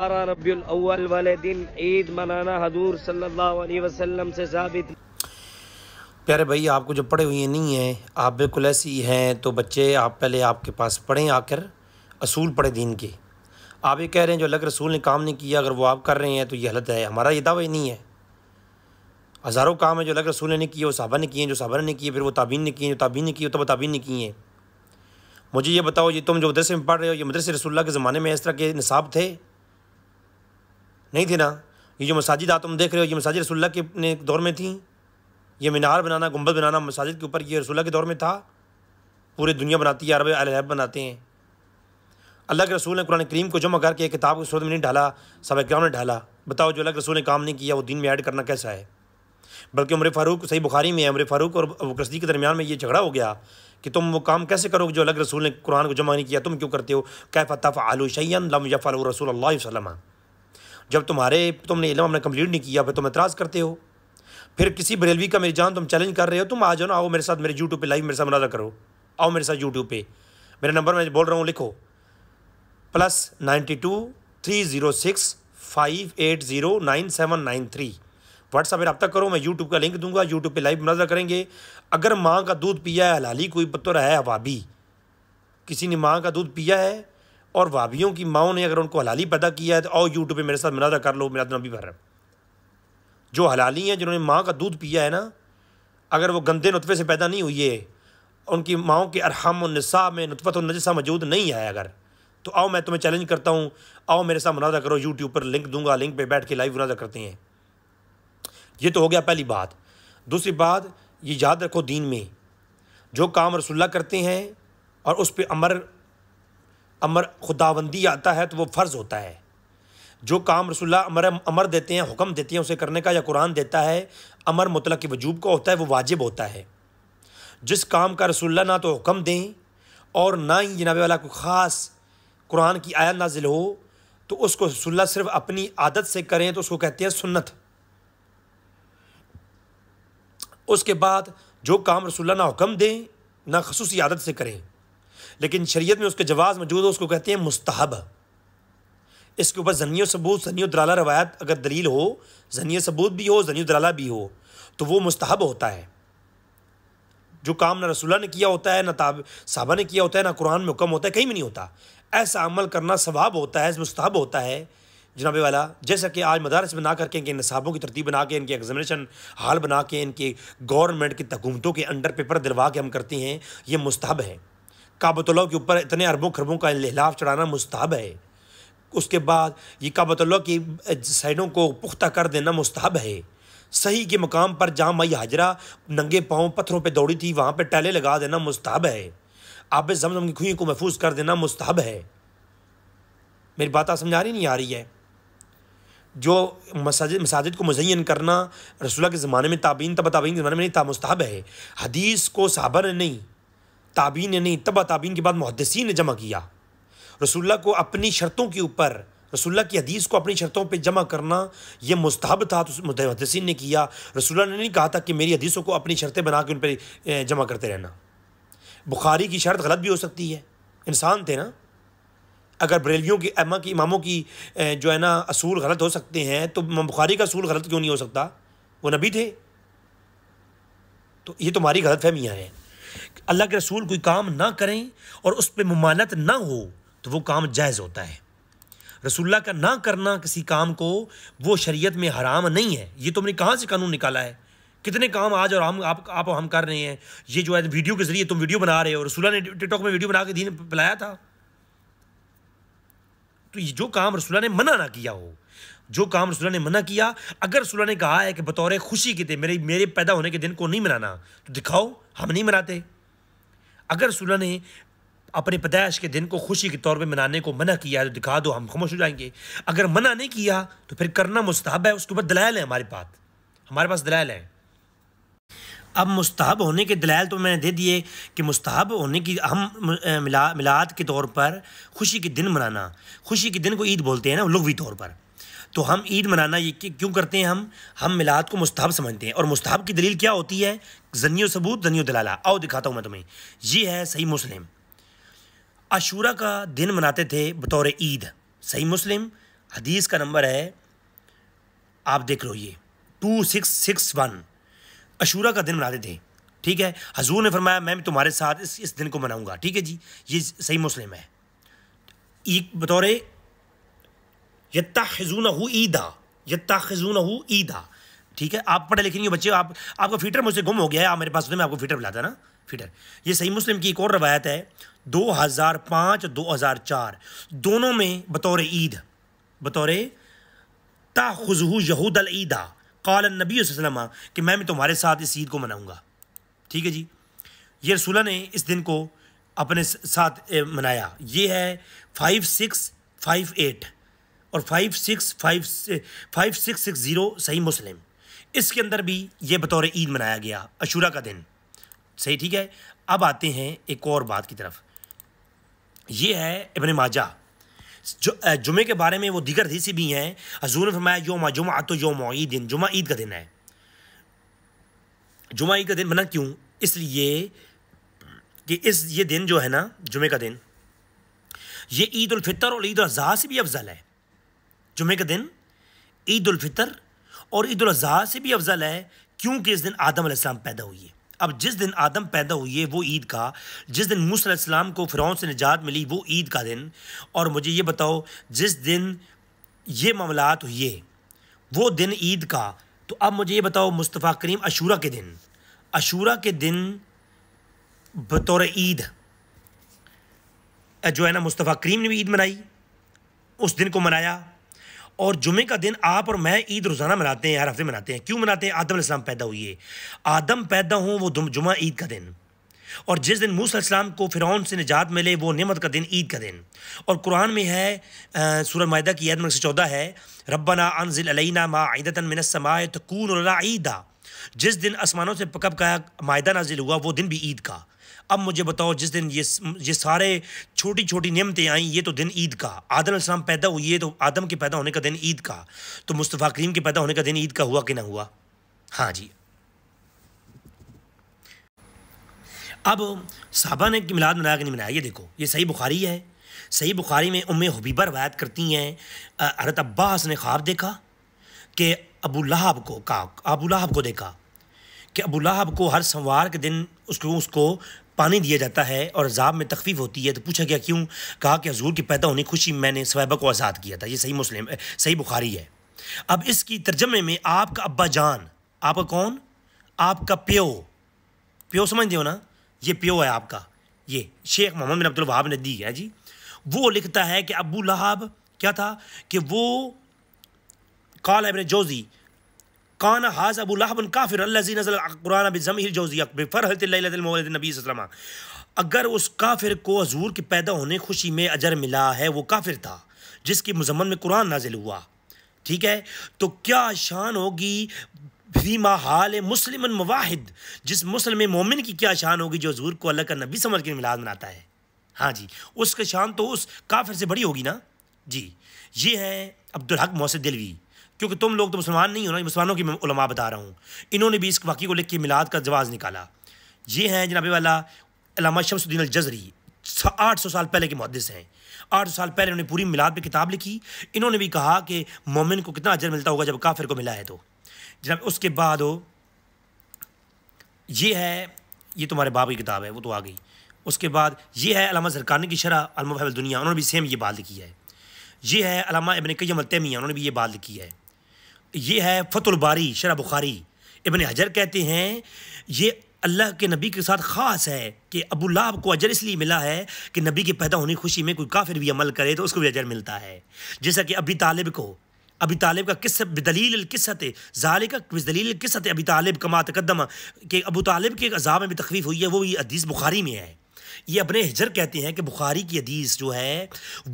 ربیع الاول والے دن عید منانا حضور صلی اللہ علیہ وسلم سے ثابت۔ پیارے بھائی، آپ کو جو پڑھے ہوئے نہیں ہیں، آپ بالکل ایسی ہیں تو بچے آپ پہلے آپ کے پاس پڑھیں، آ کر اصول پڑھے دین کے۔ آپ یہ کہہ رہے ہیں جو اللہ کے رسول نے کام نہیں کیا، اگر وہ آپ کر رہے ہیں تو یہ غلط ہے۔ ہمارا یہ دعویٰ نہیں ہے۔ ہزاروں کام ہیں جو اللہ کے رسول نے نہیں کیے، وہ صحابہ نے کیے ہیں، جو صحابہ نے نہیں کیے پھر وہ تابعین نے کیے ہیں، جو تابعین نے کیے تو وہ تابعین نے کیے ہیں۔ مجھے یہ بتاؤ، یہ تم جو مدرسے میں پڑھ رہے ہو، یہ مدرسے رسول اللہ کے زمانے میں اس طرح کے نصاب تھے؟ نہیں تھے نا۔ یہ جو مساجد آپ تم دیکھ رہے ہو، یہ مساجد رسول اللہ کے دور میں تھیں؟ یہ مینار بنانا، گنبد بنانا مساجد کے اوپر، یہ رسول اللہ کے دور میں تھا؟ پوری دنیا بناتی ہے، عرب اہل عرب بناتے ہیں۔ اللہ کے رسول نے قرآن کریم کو جمع کر کے ایک کتاب کی صورت میں نہیں ڈالا، صحابہ کرام نے ڈالا۔ بتاؤ جو اللہ کے رسول نے کام نہیں کیا وہ دین میں ایڈ کرنا کیسا ہے؟ بلکہ عمر فاروق، صحیح بخاری میں ہے، عمر فاروق اور ابو بکر صدیق کے درمیان میں یہ جھگڑا ہو گیا کہ تم وہ کام کیسے کرو گے جو اللہ کے رسول نے قرآن کو جمع نہیں کیا، تم کیوں کرتے ہو؟ کیف تفعلوا شیئا لم یفعلہ رسول اللہ صلی اللہ علیہ وسلم۔ جب تم نے علم اپنا کمپلیٹ نہیں کیا پھر تم اعتراض کرتے ہو۔ پھر کسی بریلوی کا میری جان تم چیلنج کر رہے ہو، تم آ جاؤ نا، آؤ میرے ساتھ، میرے یوٹیوب پہ لائیو میرے ساتھ مناظرہ کرو، آؤ میرے ساتھ یوٹیوب پہ، میرا نمبر میں بول رہا ہوں لکھو، +92 306 580 9793۔ واٹس ایپ پہ رابطہ کرو، میں یوٹیوب کا لنک دوں گا، یوٹیوب پہ لائیو مناظرہ کریں گے۔ اگر ماں کا دودھ پیا ہے حلالی، کوئی پتر ہے وابی، کسی نے ماں کا دودھ پیا ہے اور وابیوں کی ماؤں نے اگر ان کو حلالی پیدا کیا ہے تو آؤ یوٹیوب پہ میرے ساتھ مناظرہ کر لو، میرا نبی پر جو حلالی ہیں، جنہوں نے ماں کا دودھ پیا ہے نا، اگر وہ گندے نطفے سے پیدا نہیں ہوئی ہے، ان کی ماؤں کے ارحام النساء میں نطفۃ النجسہ موجود نہیں ہے اگر، تو آؤ میں تمہیں چیلنج کرتا ہوں، آؤ میرے ساتھ مناظرہ کرو، یوٹیوب پر لنک دوں گا، لنک پہ بیٹھ کے لائیو مناظرہ کرتے ہیں۔ یہ تو ہو گیا پہلی بات۔ دوسری بات یہ یاد رکھو، دین میں جو کام رسول اللہ کرتے ہیں اور اس پہ امر خداوندی آتا ہے تو وہ فرض ہوتا ہے۔ جو کام رسول اللہ امر دیتے ہیں، حکم دیتے ہیں اسے کرنے کا، یا قرآن دیتا ہے امر مطلق وجوب کا ہوتا ہے، وہ واجب ہوتا ہے۔ جس کام کا رسول اللہ نہ تو حکم دیں اور نہ ہی جناب والا کوئی خاص قرآن کی آیت نازل ہو تو اس کو رسول اللہ صرف اپنی عادت سے کریں تو اس کو کہتے ہیں سنت۔ اس کے بعد جو کام رسول اللہ نہ حکم دیں نہ خصوصی عادت سے کریں لیکن شریعت میں اس کے جواز موجود ہو، اس کو کہتے ہیں مستحب۔ اس کے اوپر ظنی و ثبوت، ظنی و دلالہ روایت اگر دلیل ہو، ظنی ثبوت بھی ہو، ظنی و دلالہ بھی ہو تو وہ مستحب ہوتا ہے۔ جو کام نہ رسول اللہ نے کیا ہوتا ہے، نہ صحابہ نے کیا ہوتا ہے، نہ قرآن میں حکم ہوتا ہے، کہیں بھی نہیں ہوتا، ایسا عمل کرنا ثواب ہوتا ہے، مستحب ہوتا ہے جناب والا۔ جیسا کہ آج مدارس بنا کر کے ان کے نصابوں کی ترتیب بنا کے، ان کے ایگزامینیشن ہال بنا کے، ان کے گورنمنٹ کی حکومتوں کے انڈر پیپر دلوا کے ہم کرتے ہیں، یہ مستحب ہے۔ کعبۃ اللہ کے اوپر اتنے اربوں خربوں کا احلاف چڑھانا مستحب ہے۔ اس کے بعد یہ کعبۃ اللہ کی سائڈوں کو پختہ کر دینا مستحب ہے۔ صحیح کے مقام پر جہاں مائی حاجرہ ننگے پاؤں پتھروں پہ دوڑی تھی وہاں پہ ٹیلے لگا دینا مستحب ہے۔ آب زمزم کی کنویں کو محفوظ کر دینا مستحب ہے۔ میری بات آپ سمجھا رہی نہیں آ رہی ہے؟ جو مساجد کو مزین کرنا رسول اللہ کے زمانے میں، تابعین کے زمانے میں نہیں تھا، مستحب ہے۔ حدیث کو صحابہ نے نہیں، تابعین نے نہیں، تبع تابعین کے بعد محدثین نے جمع کیا۔ رسول اللہ کو اپنی شرطوں کے اوپر، رسول اللہ کی حدیث کو اپنی شرطوں پہ جمع کرنا یہ مستحب تھا تو محدثین نے کیا۔ رسول اللہ نے نہیں کہا تھا کہ میری حدیثوں کو اپنی شرطیں بنا کے ان پہ جمع کرتے رہنا۔ بخاری کی شرط غلط بھی ہو سکتی ہے، انسان تھے نا۔ اگر بریلویوں کی اماموں کی جو ہے نا اصول غلط ہو سکتے ہیں تو بخاری کا اصول غلط کیوں نہیں ہو سکتا؟ وہ نبی تھے۔ تو یہ تمہاری غلط فہمیاں ہیں۔ اللہ کے رسول کوئی کام نہ کریں اور اس پہ ممانعت نہ ہو تو وہ کام جائز ہوتا ہے۔ رسول اللہ کا نہ کرنا کسی کام کو وہ شریعت میں حرام نہیں ہے۔ یہ تم نے کہاں سے قانون نکالا ہے؟ کتنے کام آج اور ہم کر رہے ہیں، یہ جو ہے ویڈیو کے ذریعے تم ویڈیو بنا رہے ہو، رسول اللہ نے ٹک ٹاک میں ویڈیو بنا کے دین پلایا تھا۔ تو یہ جو کام رسول اللہ نے منع نہ کیا ہو، جو کام رسول اللہ نے منع کیا، اگر رسول اللہ نے کہا ہے کہ بطور خوشی کے دن میرے پیدا ہونے کے دن کو نہیں منانا تو دکھاؤ، ہم نہیں مناتے۔ اگر رسول اللہ نے اپنے پیدائش کے دن کو خوشی کے طور پہ منانے کو منع کیا ہے تو دکھا دو، ہم خاموش ہو جائیں گے۔ اگر منع نہیں کیا تو پھر کرنا مستحب ہے، اس کے اوپر دلائل ہیں ہمارے پاس دلائل ہیں۔ اب مستحب ہونے کے دلائل تو میں نے دے دیے کہ مستحب ہونے کی ہم میلاد کے طور پر خوشی کے دن منانا، خوشی کے دن کو عید بولتے ہیں نا لغوی طور پر، تو ہم عید منانا یہ کیوں کرتے ہیں؟ ہم میلاد کو مستحب سمجھتے ہیں۔ اور مستحب کی دلیل کیا ہوتی ہے؟ ظنی و ثبوت، ظنی و دلالہ۔ آؤ دکھاتا ہوں میں تمہیں، یہ ہے صحیح مسلم۔ عاشورہ کا دن مناتے تھے بطور عید، صحیح مسلم حدیث کا نمبر ہے، آپ دیکھ لو، یہ 2661 عاشورہ کا دن مناتے تھے، ٹھیک ہے. حضور نے فرمایا میں بھی تمہارے ساتھ اس دن کو مناؤں گا، ٹھیک ہے جی. یہ صحیح مسلم ہے. بطور یتخذونہ عیدا، یتخذونہ عیدا، ٹھیک ہے. آپ پڑھے لکھے نہیں بچے، آپ کا فیٹر مجھ سے گم ہو گیا ہے، آپ میرے پاس ہوتے میں آپ کو فیٹر بلاتا نا، فیٹر. یہ صحیح مسلم کی ایک اور روایت ہے، 2005 2004 دونوں میں بطور عید، بطور تاخذہ یہود العیدا قال النبی صلی اللہ علیہ وسلم کہ میں بھی تمہارے ساتھ اس عید کو مناؤں گا، ٹھیک ہے جی. یہ رسول اللہ نے اس دن کو اپنے ساتھ منایا. یہ ہے 5658 اور 5660 صحیح مسلم. اس کے اندر بھی یہ بطور عید منایا گیا، عاشورہ کا دن، صحیح، ٹھیک ہے. اب آتے ہیں ایک اور بات کی طرف. یہ ہے ابن ماجہ. جمعے کے بارے میں وہ دیگر حدیثیں بھی ہیں. حضور نے فرمایا یوم جمعۃ یوم عید، جمعہ عید کا دن ہے. جمعہ عید کا دن بنا کیوں؟ اس لیے کہ یہ دن جو ہے نا، جمعے کا دن، یہ عید الفطر اور عید الاضحیٰ سے بھی افضل ہے. جمعے کا دن عید الفطر اور عید الاضحیٰ سے بھی افضل ہے، کیونکہ اس دن آدم علیہ السلام پیدا ہوئی ہے. اب جس دن آدم پیدا ہوئی ہے وہ عید کا، جس دن موسیٰ علیہ السلام کو فرعون سے نجات ملی وہ عید کا دن. اور مجھے یہ بتاؤ جس دن یہ معاملات ہوئی ہے وہ دن عید کا. تو اب مجھے یہ بتاؤ مصطفیٰ کریم عاشورہ کے دن، عاشورہ کے دن بطور عید جو ہے نا، مصطفیٰ کریم نے بھی عید منائی، اس دن کو منایا. اور جمعے کا دن آپ اور میں عید روزانہ مناتے ہیں، ہر ہفتے مناتے ہیں. کیوں مناتے ہیں؟ آدم علیہ السلام پیدا ہوئی ہے، آدم پیدا ہوں وہ جمعہ عید کا دن. اور جس دن موسیٰ علیہ السلام کو فرعون سے نجات ملے وہ نعمت کا دن، عید کا دن. اور قرآن میں ہے، سورہ مائدہ کی آیت نمبر 114 ہے، ربنا انزل علینا مائدۃ من السماء تکون لنا عیدا. جس دن آسمانوں سے پکا پکایا مائدہ نازل ہوا وہ دن بھی عید کا. اب مجھے بتاؤ جس دن یہ سارے چھوٹی چھوٹی نعمتیں آئیں یہ تو دن عید کا. آدم علیہ السلام پیدا ہوئی ہے تو آدم کے پیدا ہونے کا دن عید کا. تو مصطفیٰ کریم کے پیدا ہونے کا دن عید کا ہوا کہ نہ ہوا؟ ہاں جی. اب صحابہ نے میلاد منایا کہ نہیں منایا؟ یہ دیکھو، یہ صحیح بخاری ہے. صحیح بخاری میں ام حبیبہ روایت کرتی ہیں، حضرت عباس نے خواب دیکھا کہ ابو لہب کو دیکھا کہ ابو لہب کو ہر سوار کے دن اس کو پانی دیا جاتا ہے اور عذاب میں تخفیف ہوتی ہے. تو پوچھا گیا کیوں؟ کہا کہ حضور کی پیدا ہونے کی خوشی میں نے صحابہ کو آزاد کیا تھا. یہ صحیح بخاری ہے. اب اس کی ترجمے میں آپ کا ابا جان، آپ کا کون؟ آپ کا پیو سمجھتے ہو نا، یہ پیو ہے آپ کا، یہ شیخ محمد بن عبد الوہاب ندی ہے جی. وہ لکھتا ہے کہ ابو لہب کیا تھا کہ وہ قال ابن جوزی کان حاز ابو لہب کافر الذی نزل القرآن بذمہ الجوزی بفرحۃ لیلۃ المولد النبی صلی اللہ علیہ وسلم. اگر اس کافر کو حضور کے پیدا ہونے خوشی میں اجر ملا ہے، وہ کافر تھا جس کی مضمن میں قرآن نازل ہوا، ٹھیک ہے. تو کیا شان ہوگی فیما حال مسلم مواحد، جس مسلم مومن کی کیا شان ہوگی جو حضور کو اللہ کا نبی سمجھ کے میلاد مناتا ہے. ہاں جی، اس کا شان تو اس کافر سے بڑی ہوگی نا جی. یہ ہے عبدالحق محسن دلوی. کیونکہ تم لوگ تو مسلمان نہیں ہو نا، مسلمانوں کی میں علماء بتا رہا ہوں، انہوں نے بھی اس واقعے کو لکھ کے میلاد کا جواز نکالا. یہ ہیں جناب والا علامہ شمس الدین الجزری، 800 سال پہلے کے محدث ہیں. 800 سال پہلے انہوں نے پوری میلاد پہ کتاب لکھی. انہوں نے بھی کہا کہ مومن کو کتنا اجر ملتا ہوگا جب کافر کو ملا ہے. تو جناب اس کے بعد یہ ہے، یہ تمہارے باب کی کتاب ہے وہ تو آ گئی. اس کے بعد یہ ہے علامہ زرقانی کی شرح المفہم الدنیا، انہوں نے بھی سیم یہ بات لکھی ہے. یہ ہے علامہ ابن قیم التیمیہ، انہوں نے بھی یہ بات لکھی ہے. یہ ہے فتح الباری شرح بخاری. ابن حجر کہتے ہیں یہ اللہ کے نبی کے ساتھ خاص ہے کہ ابو لہب کو اجر اس لیے ملا ہے کہ نبی کے پیدا ہونے کی خوشی میں کوئی کافر بھی عمل کرے تو اس کو بھی اجر ملتا ہے. جیسا کہ ابی طالب کا قصہ بدلیل القصۃ ذالک بدلیل القصۃ ابی طالب کما تقدم، کہ ابو طالب کے عذاب میں بھی تخفیف ہوئی ہے، وہ بھی حدیث بخاری میں ہے. یہ ابن حجر کہتے ہیں کہ بخاری کی حدیث جو ہے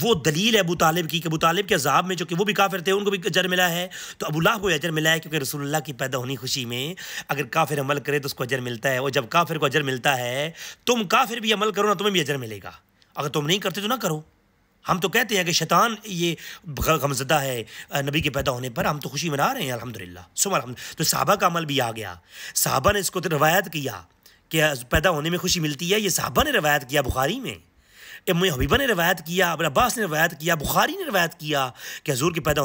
وہ دلیل ہے ابو طالب کی، کہ ابو طالب کے عذاب میں جو کہ وہ بھی کافر تھے ان کو بھی اجر ملا ہے، تو ابو لہب کو اجر ملا ہے کیونکہ رسول اللہ کی پیدا ہونے خوشی میں اگر کافر عمل کرے تو اس کو اجر ملتا ہے. اور جب کافر کو اجر ملتا ہے، تم کافر بھی عمل کرو نا تمہیں بھی اجر ملے گا، اگر تم نہیں کرتے تو نہ کرو. ہم تو کہتے ہیں کہ شیطان یہ غمزدہ ہے نبی کے پیدا ہونے پر، ہم تو خوشی منا رہے ہیں الحمدللہ سبحان الحمد. تو صحابہ کا عمل بھی آ گیا، صحابہ نے اس کو روایت کیا کہ پیدا ہونے میں خوشی ملتی ہے. یہ صحابہ نے روایت کیا بخاری میں. ام حبیبہ نے روایت کیا، ابن عباس نے روایت کیا، بخاری نے روایت کیا کہ حضور کے پیدا ہونے